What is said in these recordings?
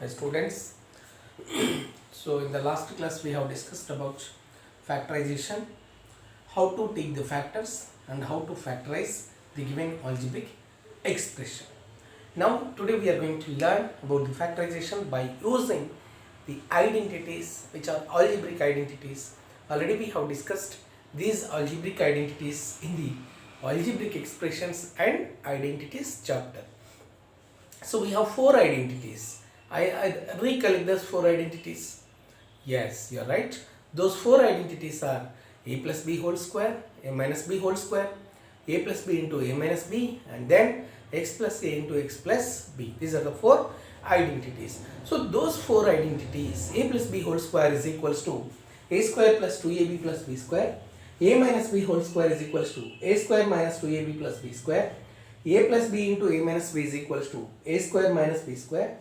Hi students. So in the last class we have discussed about factorization, how to take the factors and how to factorize the given algebraic expression. Now today we are going to learn about the factorization by using the identities which are algebraic identities. Already we have discussed these algebraic identities in the algebraic expressions and identities chapter. So we have four identities. I recollect those four identities. Yes, you are right. Those four identities are a plus b whole square, a minus b whole square, a plus b into a minus b, and then x plus a into x plus b. These are the four identities. So those four identities, a plus b whole square is equals to a square plus 2ab plus b square, a minus b whole square is equals to a square minus 2ab plus b square, a plus b into a minus b is equals to a square minus b square,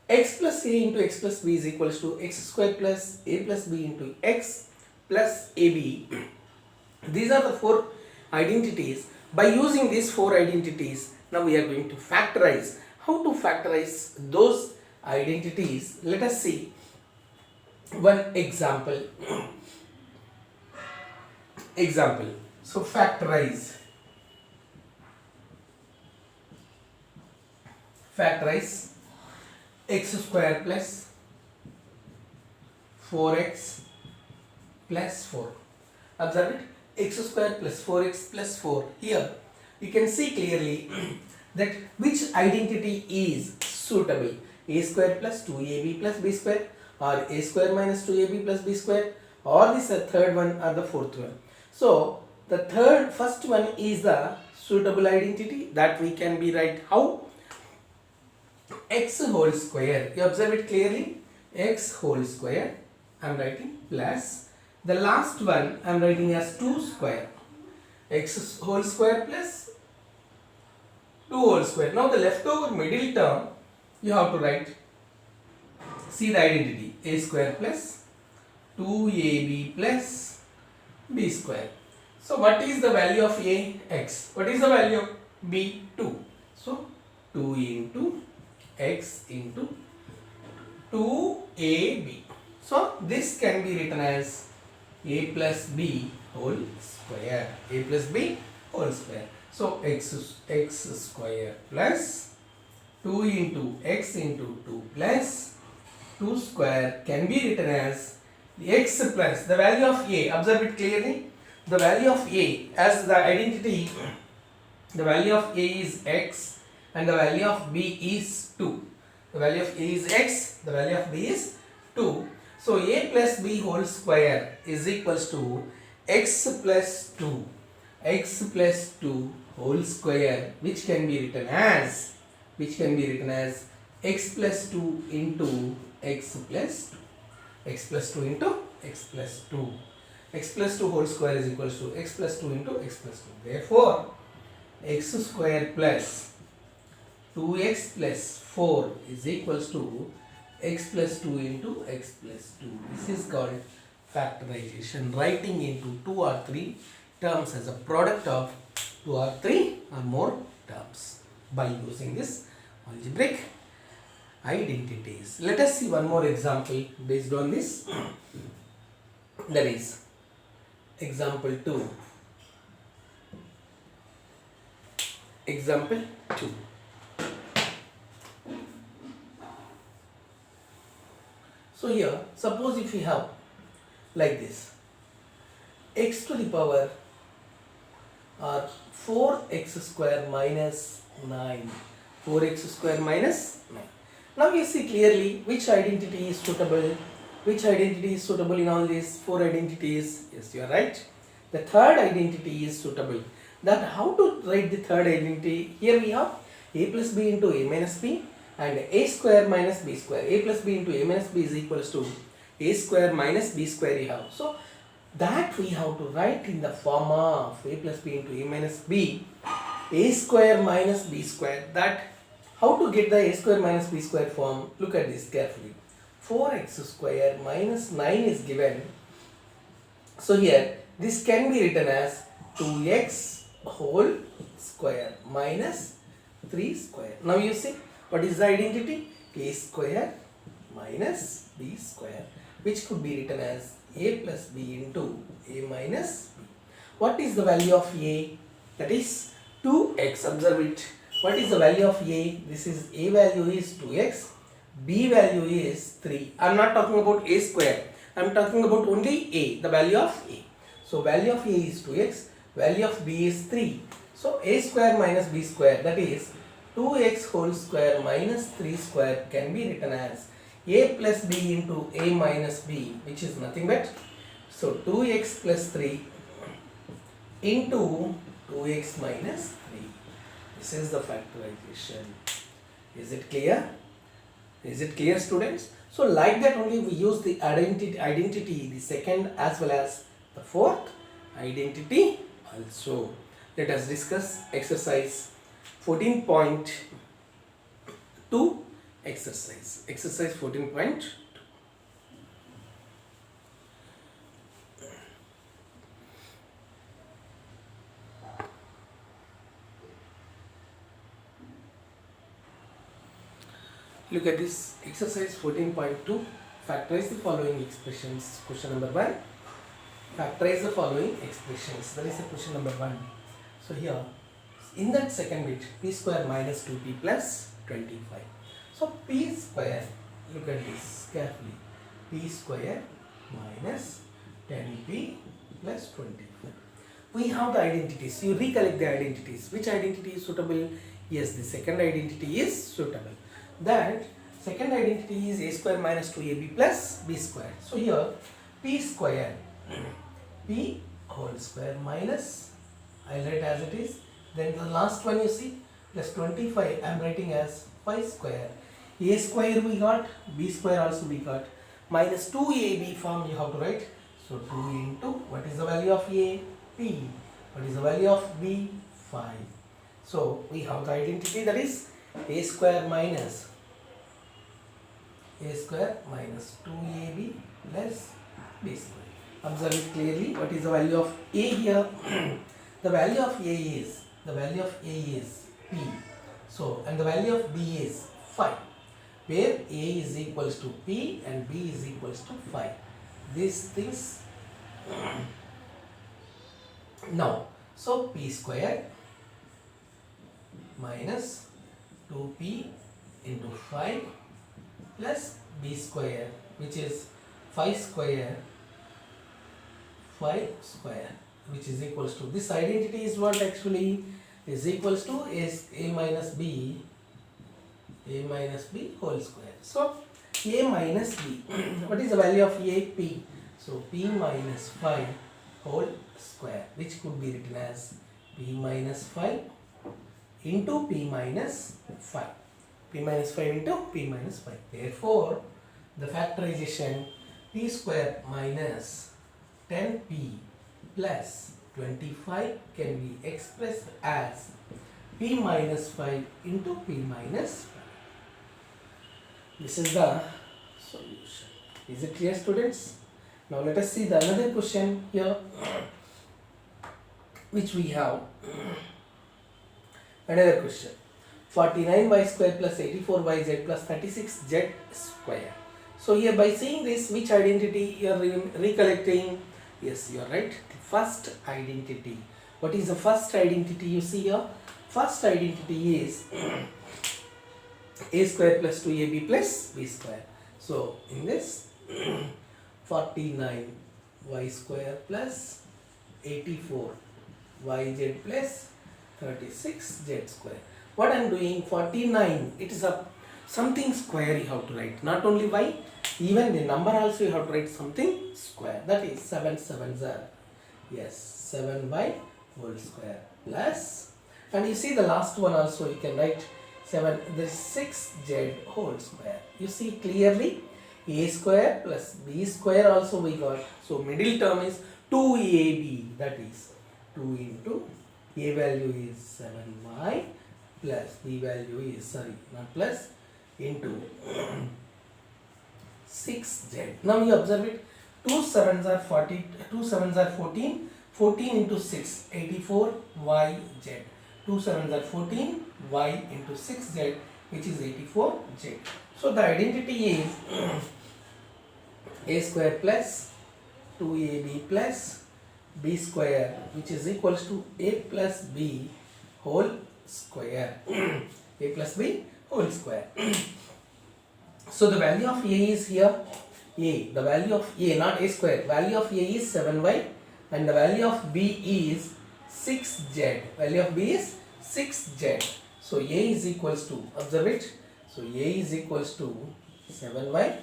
x plus a into x plus b is equals to x square plus a plus b into x plus ab. These are the four identities. By using these four identities, now we are going to factorize. How to factorize those identities? Let us see one example. So factorize x square plus 4x plus 4. Observe it, x square plus 4x plus 4. Here you can see clearly that which identity is suitable, a square plus 2ab plus b square, or a square minus 2ab plus b square, or this third one or the fourth one. So the first one is the suitable identity, that we can be write how? X whole square. You observe it clearly, x whole square I am writing plus the last one I am writing as 2 square, x whole square plus 2 whole square. Now the leftover middle term you have to write, see the identity, a square plus 2ab plus b square. So what is the value of a? X. What is the value of b? 2. So 2 into x into 2ab. So this can be written as a plus b whole square. A plus b whole square. So x square plus 2 into x into 2 plus 2 square can be written as x plus the value of a. Observe it clearly. The value of a as the identity, the value of a is x and the value of b is 2. The value of a is x, the value of b is 2. So a plus b whole square is equals to x plus 2. X plus 2 whole square, which can be written as x plus 2 into x plus 2. X plus 2 into x plus 2. X plus 2 whole square is equals to x plus 2 into x plus 2. Therefore, x square plus 2x plus 4 is equals to x plus 2 into x plus 2. This is called factorization. Writing into 2 or 3 terms as a product of 2 or 3 or more terms by using this algebraic identities. Let us see one more example based on this. That is example 2. Example 2. So here, suppose if we have like this, x to the power or 4x square minus 9. 4x square minus 9. Now you see clearly which identity is suitable. Which identity is suitable in all these four identities? Yes, you are right. The third identity is suitable. That how to write the third identity? Here we have a plus b into a minus b and a square minus b square. A plus b into a minus b is equals to a square minus b square you have. So that we have to write in the form of a plus b into a minus b, a square minus b square. That how to get the a square minus b square form? Look at this carefully. 4x square minus 9 is given. So here this can be written as 2x whole square minus 3 square. Now you see what is the identity? A square minus b square, which could be written as a plus b into a minus b. What is the value of a? That is 2x. Observe it. What is the value of a? This is a value is 2x, b value is 3. I am not talking about a square. I am talking about only a, the value of a. So value of a is 2x, value of b is 3. So a square minus b square, that is 2x whole square minus 3 square, can be written as a plus b into a minus b, which is nothing but, so 2x plus 3 into 2x minus 3. This is the factorization. Is it clear? Is it clear, students? So like that only we use the identity, the second as well as the fourth identity also. Let us discuss exercise 14.2 exercise. Exercise 14.2. Look at this exercise 14.2. Factorize the following expressions. Question number 1. Factorize the following expressions. That is the question number 1. So here, in that second bit, p square minus 2p plus 25. So p square, look at this carefully. P square minus 10p plus 25. We have the identities. You recollect the identities. Which identity is suitable? Yes, the second identity is suitable. That second identity is a square minus 2ab plus b square. So here p square, p whole square minus, I will write as it is. Then the last one you see plus 25, I am writing as 5 square. A square we got, b square also we got, minus 2ab form you have to write. So 2 into, what is the value of a? P. What is the value of b? 5. So we have the identity, that is a square minus 2ab plus b square. Observe it clearly. What is the value of a here? The value of a is p. So and the value of b is 5, where a is equals to p and b is equals to 5. These things now. So p square minus 2p into 5 plus b square, which is 5 square, which is equals to, this identity is what actually is equals to is a minus b whole square. So a minus b, what is the value of a? P. So p minus 5 whole square, which could be written as p minus 5 into p minus 5. P minus 5 into p minus 5. Therefore, the factorization p square minus 10p plus 25 can be expressed as p minus 5 into p minus 5. This is the solution. Is it clear, students? Now let us see the another question here, which we have. Another question. 49y square plus 84yz plus 36z square. So here by seeing this, which identity you are recollecting? Yes, you are right. The first identity. What is the first identity you see here? First identity is a square plus 2ab plus b square. So in this 49y square plus 84yz plus 36z square. What I am doing, 49, it is a something square you have to write. Not only y, even the number also you have to write something square. That is 7 sevens are, yes, 7y whole square plus, and you see the last one also you can write 7, this 6z whole square. You see clearly a square plus b square also we got. So middle term is 2ab, that is 2 into a value is 7y plus b value is, sorry, not plus, into 6z. Now you observe it, 2 sevens are 40, 2 sevens are 14, 14 into 6, 84 yz. 2 sevens are 14, y into 6z which is 84z. So the identity is a square plus 2ab plus b square, which is equals to a plus b whole square. A plus b whole square. So the value of a is here a. The value of a, not a square. Value of a is 7y and the value of b is 6z. Value of b is 6z. So a is equals to, observe it. So a is equals to 7y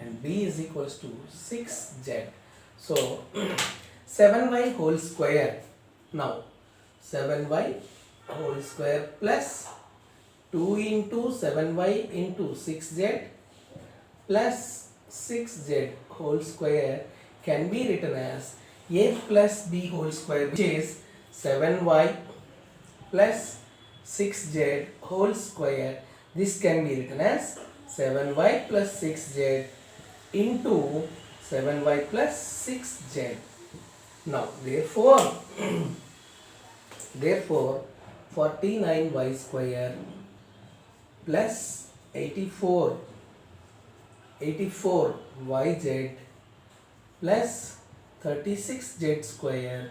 and b is equals to 6z. So 7y whole square. Now 7y whole square plus 2 into 7y into 6z plus 6z whole square can be written as a plus b whole square, which is 7y plus 6z whole square. This can be written as 7y plus 6z into 7y plus 6z. Now therefore 49y square plus 84yz plus 36z square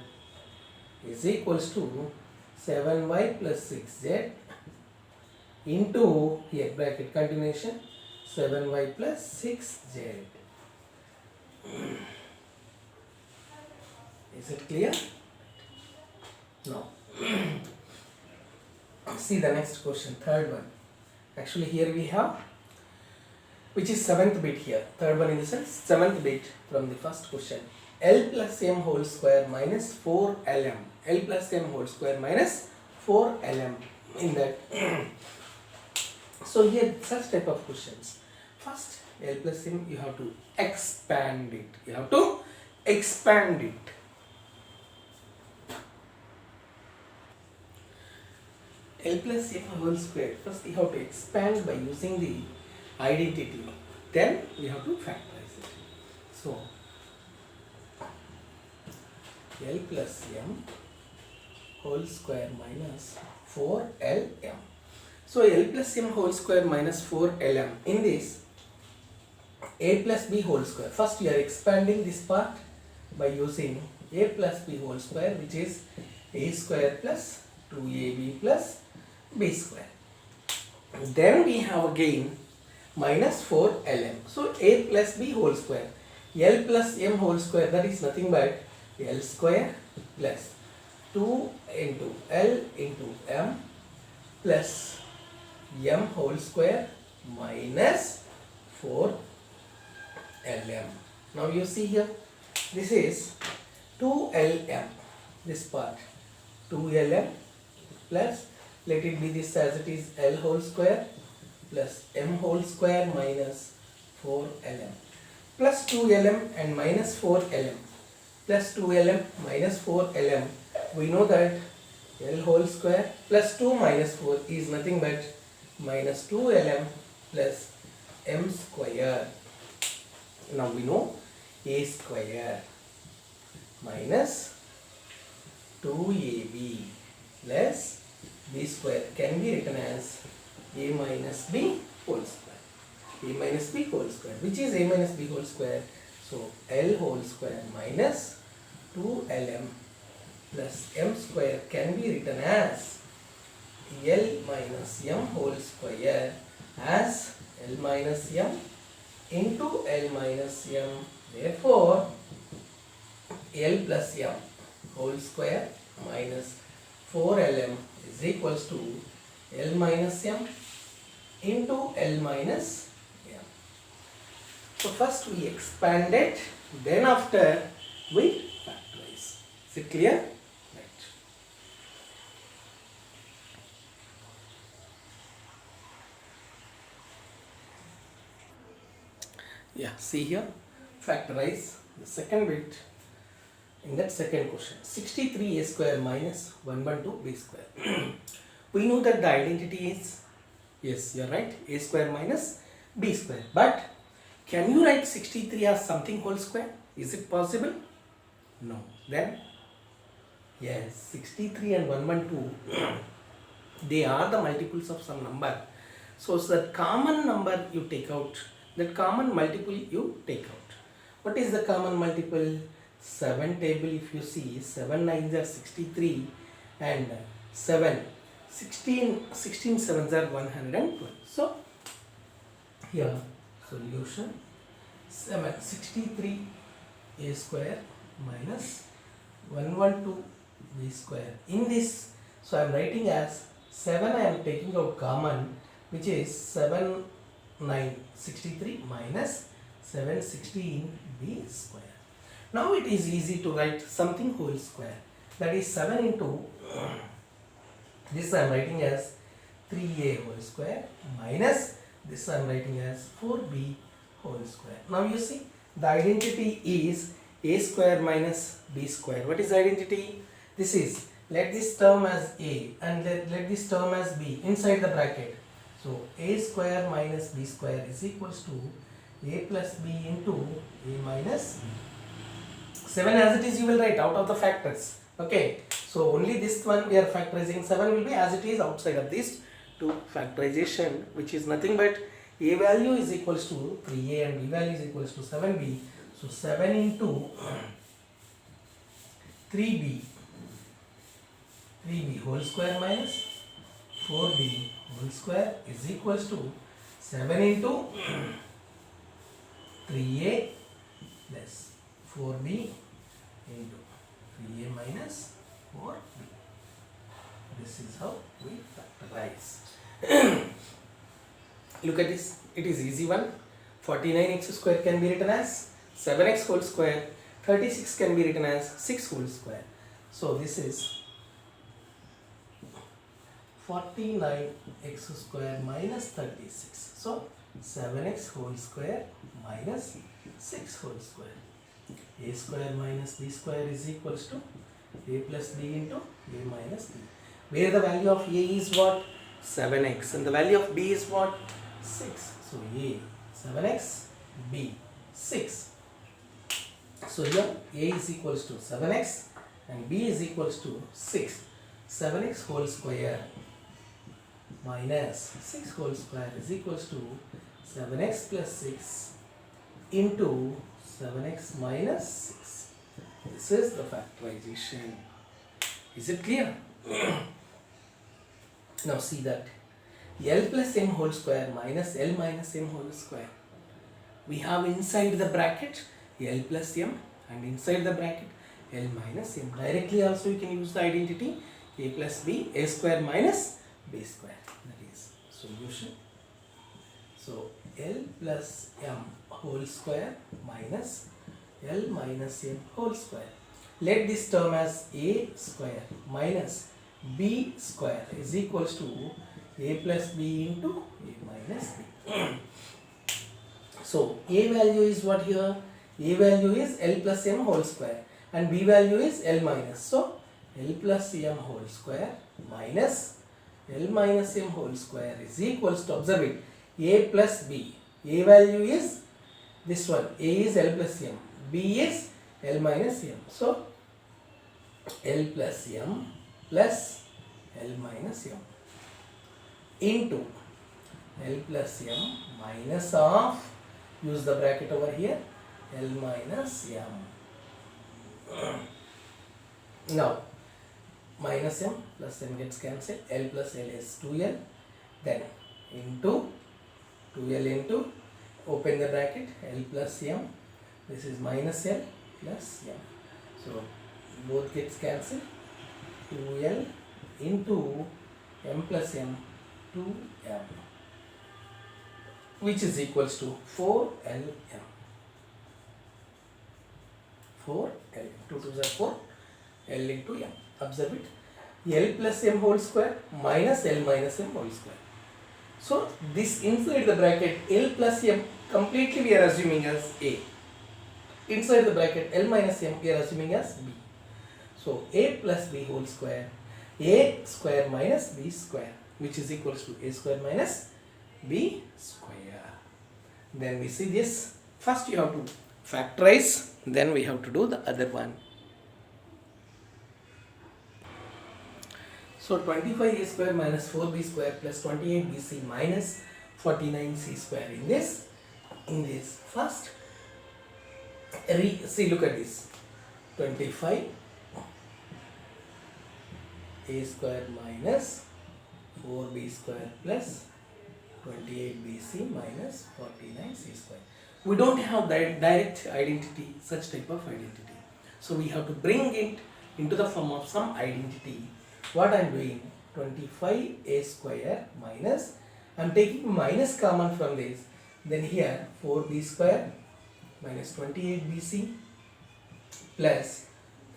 is equals to 7y plus 6z into, here bracket continuation, 7y plus 6z. Is it clear? Now see the next question, third one. Actually here we have, which is 7th bit here, third one in the sense 7th bit from the first question. L plus m whole square minus 4lm. L plus m whole square minus 4lm in that. So here such type of questions. First L plus m, you have to expand it. You have to expand it. L plus m whole square. First you have to expand by using the identity. Then we have to factorize it. So L plus m whole square minus 4lm. So L plus m whole square minus 4lm. In this a plus b whole square. First we are expanding this part by using a plus b whole square, which is a square plus 2ab plus b square. Then we have again minus 4lm. So a plus b whole square. L plus m whole square, that is nothing but L square plus 2 into L into m plus m whole square minus 4lm. Now you see here, this is 2lm, this part 2lm plus, let it be this as it is, L whole square plus m whole square minus 4lm plus 2lm and minus 4lm plus 2lm minus 4lm. We know that L whole square plus 2 minus 4 is nothing but minus 2lm plus m square. Now we know a square minus 2ab plus b square can be written as a minus b whole square. A minus b whole square, which is a minus b whole square. So L whole square minus 2lm plus m square can be written as L minus m whole square as L minus m into L minus m. Therefore L plus m whole square minus 4lm is equals to L minus m into L minus m. So first we expand it, then after we factorize. Is it clear? Right. Yeah, see here, factorize the second bit in that second question. 63a square minus 112 b square. We know that the identity is, yes, you are right, a square minus b square. But can you write 63 as something whole square? Is it possible? No. Then, yes, 63 and 112, they are the multiples of some number. So that common number you take out, that common multiple you take out. What is the common multiple? 7 table, if you see, 7 nines are 63 and 7, 16 sevens are 112. So here solution 763 a square minus 112 b square. In this, so I am writing as 7 I am taking out common, which is 7 9 63 minus 716 b square. Now it is easy to write something whole square, that is 7 into this I am writing as 3a whole square minus this I am writing as 4b whole square. Now you see the identity is a square minus b square. What is identity? This is, let this term as a and let this term as b inside the bracket. So a square minus b square is equals to a plus b into a minus b. 7 as it is you will write out of the factors. Okay, so only this one we are factorizing. 7 will be as it is outside of this to factorization, which is nothing but a value is equals to 3a and b value is equals to 7b. So 7 into 3b whole square minus 4b whole square is equals to 7 into 3a plus 4b into 3a minus 4b. This is how we factorize. Look at this, it is easy one. 49x square can be written as 7x whole square, 36 can be written as 6 whole square. So this is 49x square minus 36. So 7x whole square minus 6 whole square. A square minus b square is equals to a plus b into a minus b. Where the value of a is what? 7x, and the value of b is what? 6. So a 7x, b 6. So here a is equals to 7x and b is equals to 6. 7x whole square minus 6 whole square is equals to 7x plus 6 into 7x minus 6. This is the factorization. Is it clear? Now see that L plus m whole square minus L minus m whole square. We have inside the bracket L plus m and inside the bracket L minus m. Directly also you can use the identity a plus b, a square minus b square. That is solution. So L plus m whole square minus L minus m whole square. Let this term as a square minus b square is equals to a plus b into a minus b. So a value is what here? A value is L plus m whole square and b value is L minus. So L plus m whole square minus L minus m whole square is equals to, observe it, a plus b. A value is this one, a is L plus m, b is L minus m. So L plus m plus L minus m into L plus m minus of, use the bracket over here, L minus m. Now minus m plus m gets cancelled, L plus L is 2L, then into 2L into, open the bracket, L plus m, this is minus L plus m. So both gets cancelled, 2L into m plus m, 2m, which is equals to 4LM. 4L, 2 to the 4, L into m. Observe it, L plus m whole square minus L minus m whole square. So this inside the bracket L plus m completely we are assuming as A. Inside the bracket L minus m we are assuming as B. So a plus b whole square, a square minus b square, which is equals to a square minus b square. Then we see this. First you have to factorize, then we have to do the other one. So 25a square minus 4b square plus 28bc minus 49c square in this first see, look at this, 25a square minus 4b square plus 28bc minus 49c square. We don't have that direct identity, such type of identity. So we have to bring it into the form of some identity. What I am doing, 25a square minus, I am taking minus common from this, then here 4b square minus 28bc plus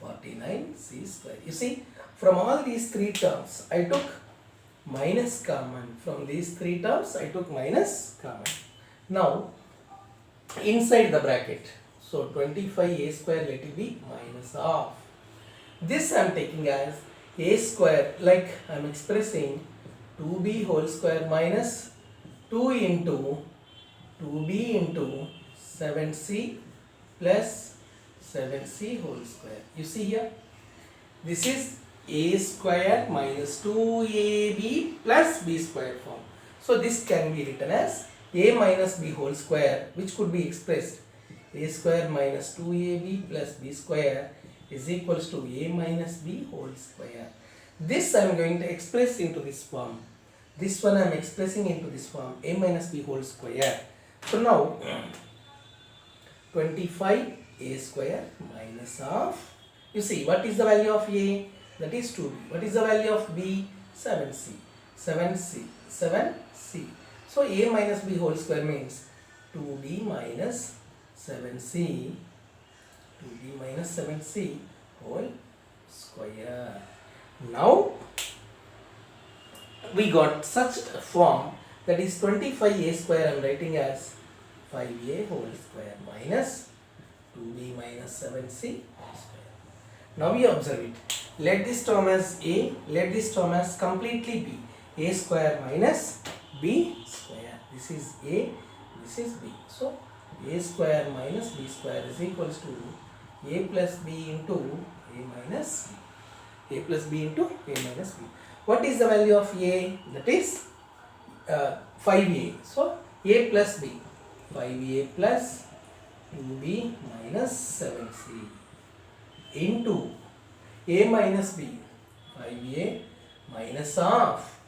49c square. You see, from all these three terms, I took minus common. From these three terms, I took minus common. Now, inside the bracket, so 25a square, let it be minus half. This I am taking as a square, like I am expressing 2b whole square minus 2 into 2b into 7c plus 7c whole square. You see here, this is a square minus 2ab plus b square form. So this can be written as a minus b whole square, which could be expressed a square minus 2ab plus b square is equals to a minus b whole square. This I am going to express into this form. This one I am expressing into this form, a minus b whole square. So now 25a square minus half. You see, what is the value of a? That is 2b. What is the value of b? 7c. 7c. So a minus b whole square means 2b minus 7c. 2b minus 7c whole square. Now we got such a form, that is 25a square I am writing as 5a whole square minus 2b minus 7c whole square. Now we observe it. Let this term as a, let this term as completely b. A square minus b square. This is a, this is b. So a square minus b square is equals to a plus b into a minus b. A plus b into a minus b. What is the value of a? That is 5a. So a plus b. 5a plus 2b minus 7c into a minus b. 5a minus half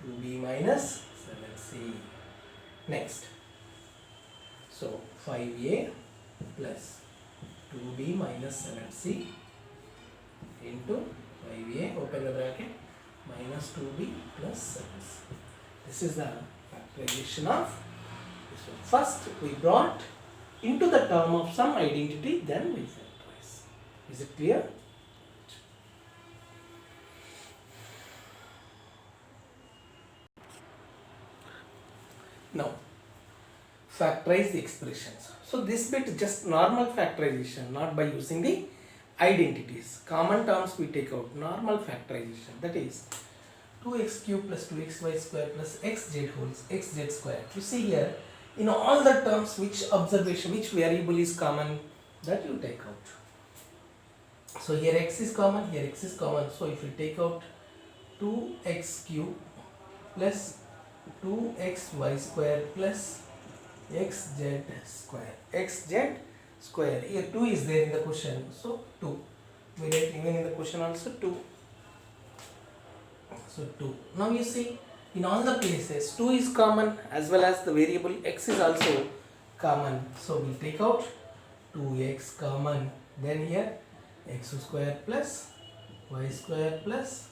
2b minus 7c. Next. So 5a plus 2b minus 7c into 5a, open the bracket, minus 2b plus 7c. This is the factorization of this one. First we brought into the term of some identity, then we factorize. Is it clear? Now factorize the expressions. So this bit just normal factorization, not by using the identities. Common terms we take out, normal factorization, that is 2x cube plus 2xy square plus xz wholes xz square. You see here, in all the terms, which observation, which variable is common, that you take out. So here x is common, here x is common. So if you take out 2x cube plus 2xy square plus xz square. Xz square. Here 2 is there in the question. So 2. We write even in the question also 2. So 2. Now you see, in all the places 2 is common, as well as the variable x is also common. So we take out 2x common. Then here x square plus y square plus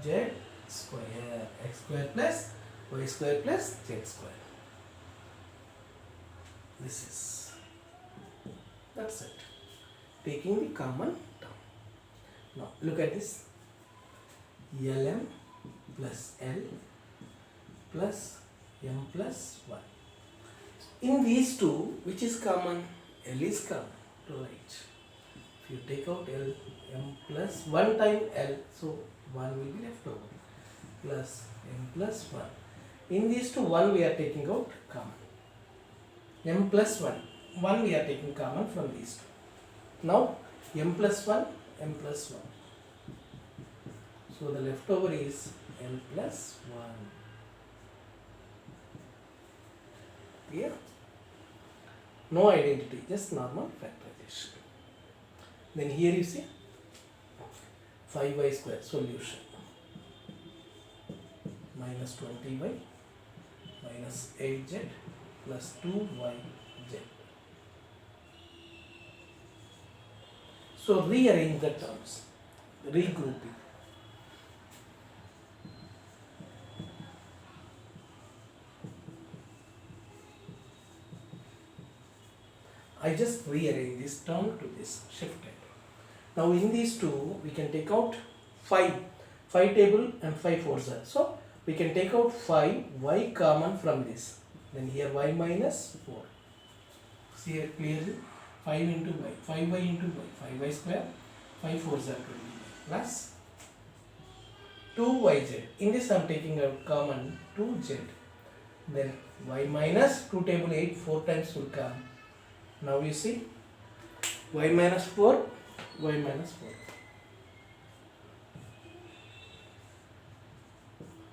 z square. X square plus y square plus z square. This is, that's it. Taking the common term. Now look at this. Lm plus L plus m plus 1. In these two, which is common? L is common to write. If you take out L, m plus 1 time L, so 1 will be left over, plus m plus 1. In these two, 1 we are taking out common. M plus 1. 1 we are taking common from these two. Now m plus 1, m plus 1. So the leftover is L plus 1. Clear? No identity, just normal factorization. Then here you see 5y square solution. Minus 20y minus 8z plus 2yz. So rearrange the terms, regrouping. I just rearrange this term to this shifted. Now in these two we can take out 5 table and 5 fours are. So we can take out 5y common from this. Then here y minus 4. See here clearly 5 into y, 5y into y, 5y square, 5 fours are 20 plus 2yz. In this I am taking out common 2z. Then y minus 2 table 8, 4 times will come. Now you see y minus 4, y minus 4.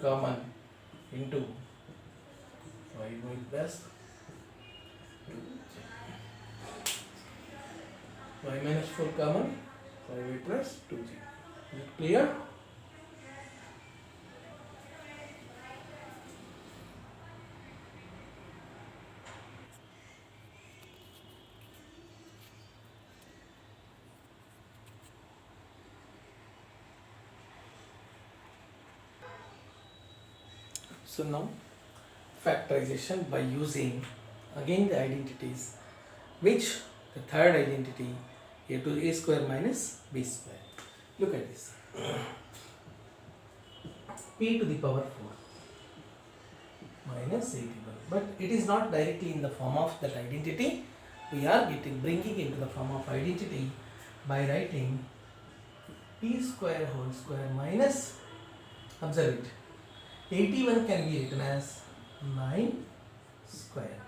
Common into 5y plus 2z. Y minus 4 common, 5y plus 2z. Is it clear? So now factorization by using again the identities, which the third identity a to a square minus b square. Look at this. P to the power 4 minus 81. But it is not directly in the form of that identity. We are bringing into the form of identity by writing p square whole square minus, observe it, 81 can be written as 9 square.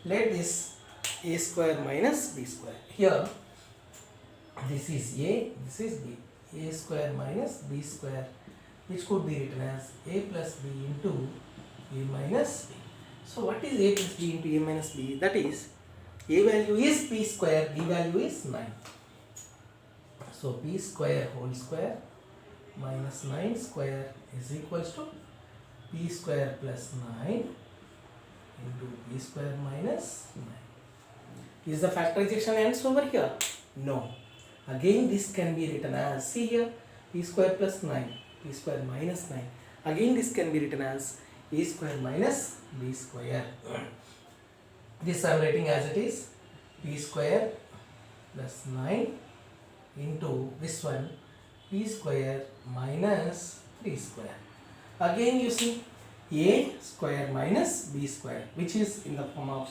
Let this a square minus b square. Here this is a, this is b. A square minus b square, which could be written as a plus b into a minus b. So what is a plus b into a minus b? That is, a value is p square, b value is 9. So p square whole square minus 9 square is equals to p square plus 9 into b square minus 9. Is the factorization ends over here? No. Again this can be written as, see here, p square plus 9, p square minus 9. Again this can be written as a square minus b square. This I am writing as it is, p square plus 9 into this one, p square minus 3 square. Again you see a square minus b square, which is in the form of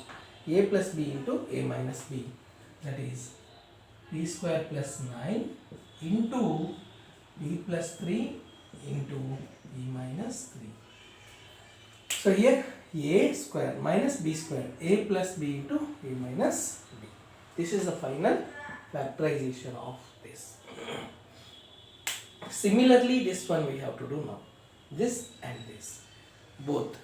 a plus b into a minus b. That is p square plus 9 into b plus 3 into b minus 3. So here a square minus b square, a plus b into a minus b. This is the final factorization of this. Similarly, this one we have to do now. This and this, both.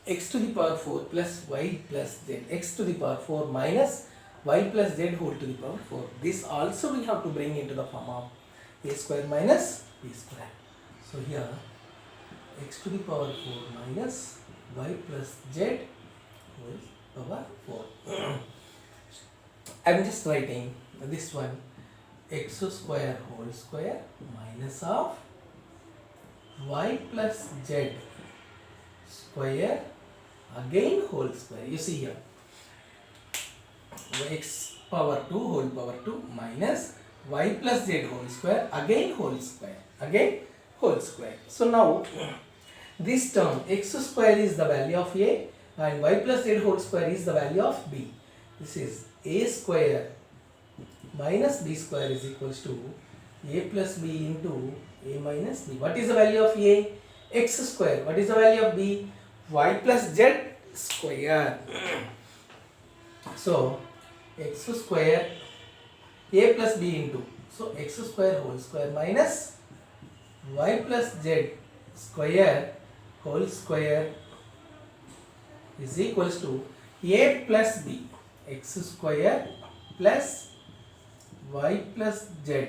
X to the power 4 plus y plus z, x to the power 4 minus y plus z whole to the power 4. This also we have to bring into the form of a square minus b square. So here x to the power 4 minus y plus z whole power 4. I am just writing this one, x square whole square minus of y plus z square again whole square. You see here, x power 2 whole power 2 minus y plus z whole square again whole square, again whole square. So now this term x square is the value of a and y plus z whole square is the value of b. This is a square minus b square is equals to a plus b into a minus b. What is the value of a? X square. What is the value of b? Y plus z square. So x square a plus b into, so x square whole square minus y plus z square whole square is equals to a plus b, x square plus y plus z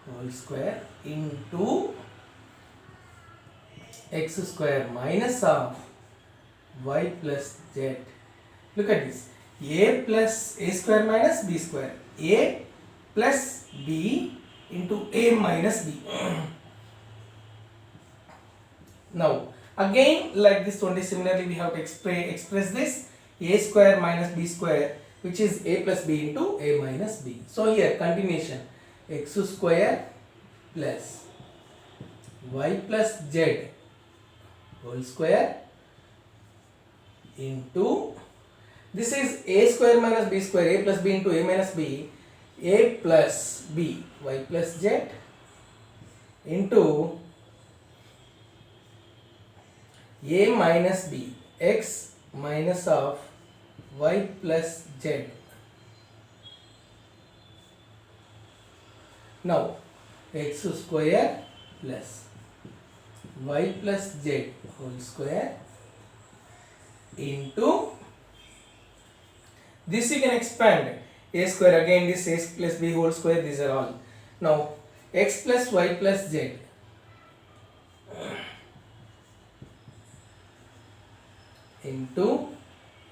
whole square into x square minus of y plus z. Look at this, a plus a square minus b square, a plus b into a minus b. Now again like this only, similarly we have to express this a square minus b square, which is a plus b into a minus b. So here continuation, x square plus y plus z whole square into, this is a square minus b square, a plus b into a minus b, a plus b y plus z into a minus b x minus of y plus z. Now x square plus y plus z whole square into, this you can expand, a square, again this a plus b whole square, these are all. Now x plus y plus z into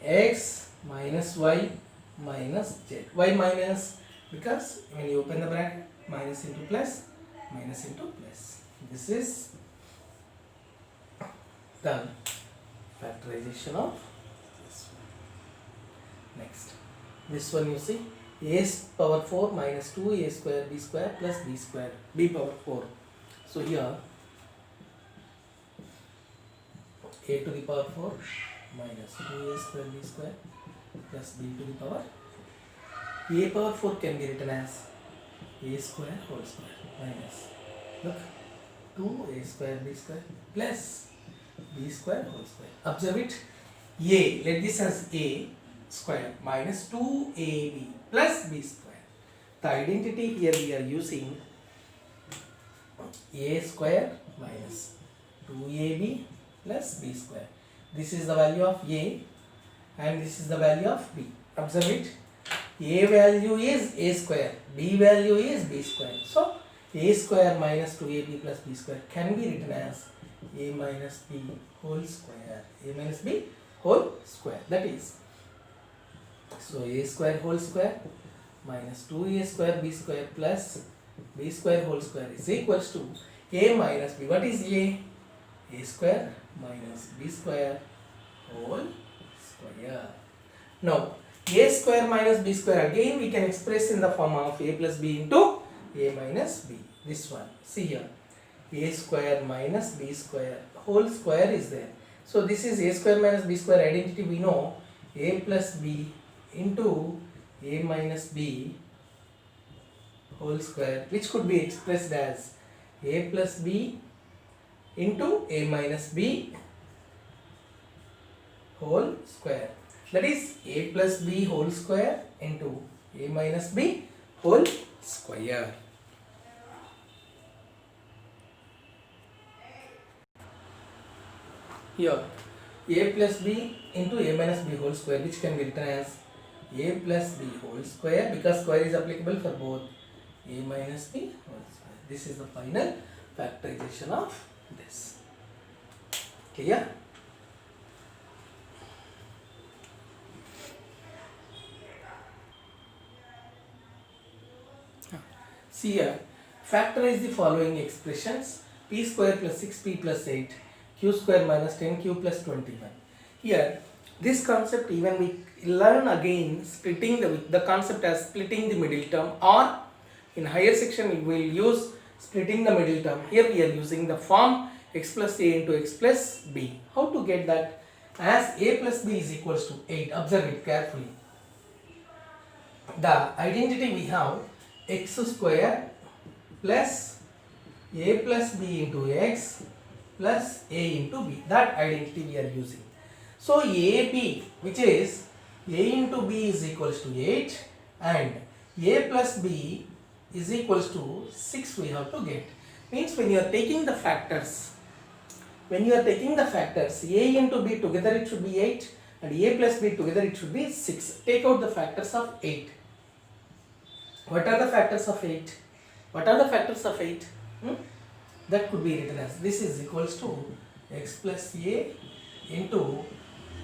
x minus y minus z. Why minus? Because when you open the bracket, minus into plus, minus into plus. This is done. Factorization of this one. Next, this one you see, a power 4 minus 2 a square b square plus b square, b power 4. So here a to the power 4 minus 2a square b square plus b to the power, a power 4 can be written as a square whole square minus, look, 2a square b square plus b square whole square. Observe it, a, let this as a square minus 2ab plus b square. The identity here we are using a square minus 2ab plus b square. This is the value of a and this is the value of b. Observe it, a value is a square, b value is b square. So a square minus 2ab plus b square can be written as a minus b whole square, a minus b whole square, that is, so a square whole square minus 2a square b square plus b square whole square is equals to a minus b. What is a? A square minus b square whole square. Now a square minus b square again we can express in the form of a plus b into a minus b. This one, see here, a square minus b square whole square is there. So this is a square minus b square identity, we know a plus b into a minus b whole square, which could be expressed as a plus b into a minus b whole square, that is a plus b whole square into a minus b whole square. Here a plus b into a minus b whole square, which can be written as a plus b whole square, because square is applicable for both a minus b whole square. This is the final factorization of this. Clear? See here, factorize the following expressions: p square plus 6p plus 8, q square minus 10q plus 21. Here, this concept even we learn again splitting the concept as splitting the middle term, or in higher section we will use splitting the middle term. Here we are using the form x plus a into x plus b. How to get that? As a plus b is equals to 8. Observe it carefully. The identity we have x square plus a plus b into x plus a into b. That identity we are using. So ab, which is a into b is equals to 8, and a plus b is equals to 6 we have to get. Means when you are taking the factors, a into b together it should be 8 and a plus b together it should be 6. Take out the factors of 8. What are the factors of 8? That could be written as this is equals to x plus a into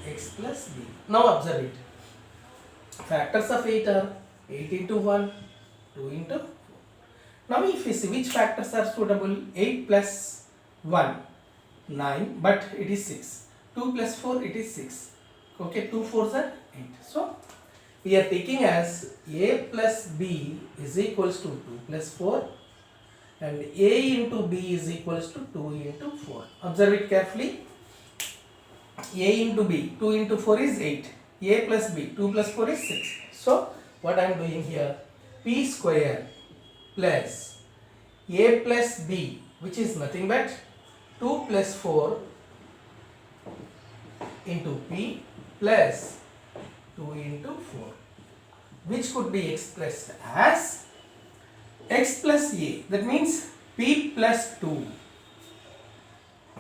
x plus b. Now observe it. Factors of 8 are 8 into 1, 2 into 4. Now if we see which factors are suitable, 8 plus 1, 9, but it is 6. 2 plus 4, it is 6. Okay, 2 4s are 8. So we are taking as a plus b is equals to 2 plus 4 and a into b is equals to 2 into 4. Observe it carefully. A into b, 2 into 4 is 8. A plus b, 2 plus 4 is 6. So what I am doing here, p square plus a plus b, which is nothing but 2 plus 4 into p plus 2 into 4, which could be expressed as x plus a. That means p plus 2.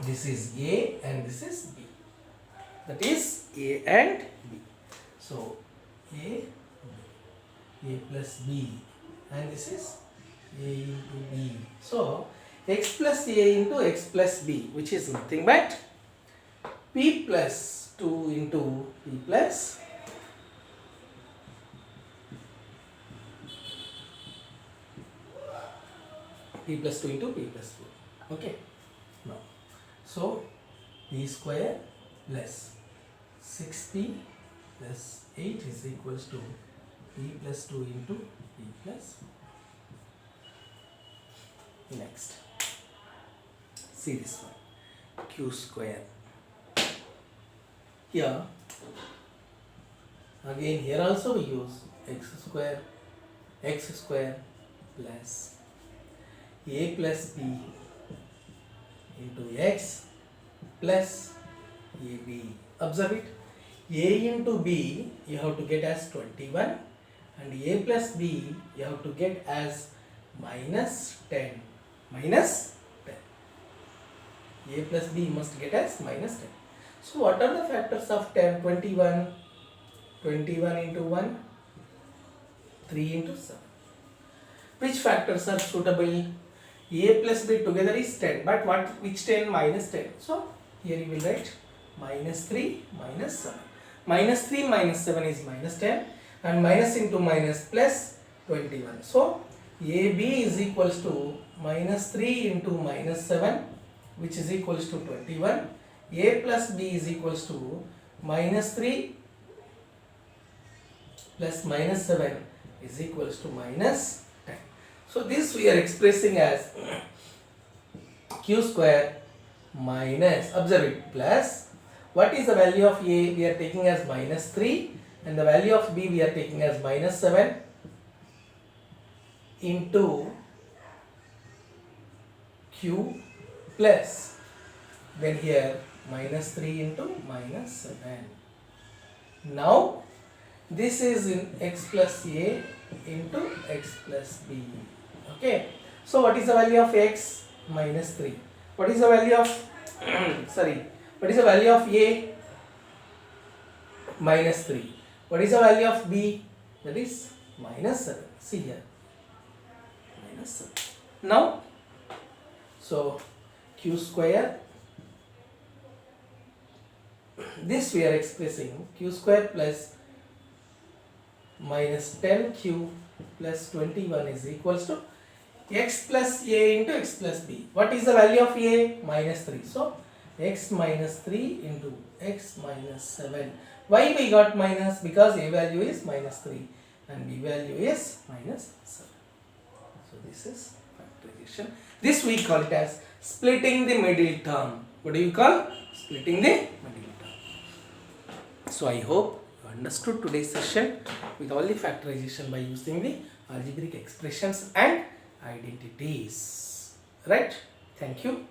This is a and this is b. That is a and b. So a plus b, and this is a into b. So x plus a into x plus b, which is nothing but p plus 2 into p plus p plus 2 into p plus 4. Okay. Now, so p square plus 6p plus 8 is equals to p plus 2 into p plus 4. Next, see this one, q square. Here, again here also we use x square plus a plus b into x plus ab. Observe it. A into b you have to get as 21 and a plus b you have to get as minus 10. Minus 10. A plus b must get as minus 10. So what are the factors of 10? 21. 21 into 1, 3 into 7. Which factors are suitable? A plus b together is 10, but which 10? Minus 10. So here you will write minus 3 minus 7. Minus 3 minus 7 is minus 10 and minus into minus plus 21. So AB is equals to minus 3 into minus 7, which is equals to 21. A plus B is equals to minus 3 plus minus 7 is equals to minus 10. So this we are expressing as q square minus, observe it, plus what is the value of A? We are taking as minus 3 and the value of B we are taking as minus 7 into q plus, then here minus 3 into minus 7. Now this is in x plus A into x plus B. Okay. So what is the value of x? Minus 3. What is the value of what is the value of A? Minus 3. What is the value of B? That is minus 7. See here. Minus 7. Now, so q square, this we are expressing q square plus minus 10q plus 21 is equals to x plus A into x plus B. What is the value of A? Minus 3. So x minus 3 into x minus 7. Why we got minus? Because A value is minus 3 and B value is minus 7. So this is factorization. This we call it as splitting the middle term. What do you call? Splitting the middle term. So I hope you understood today's session with all the factorization by using the algebraic expressions and identities. Right? Thank you.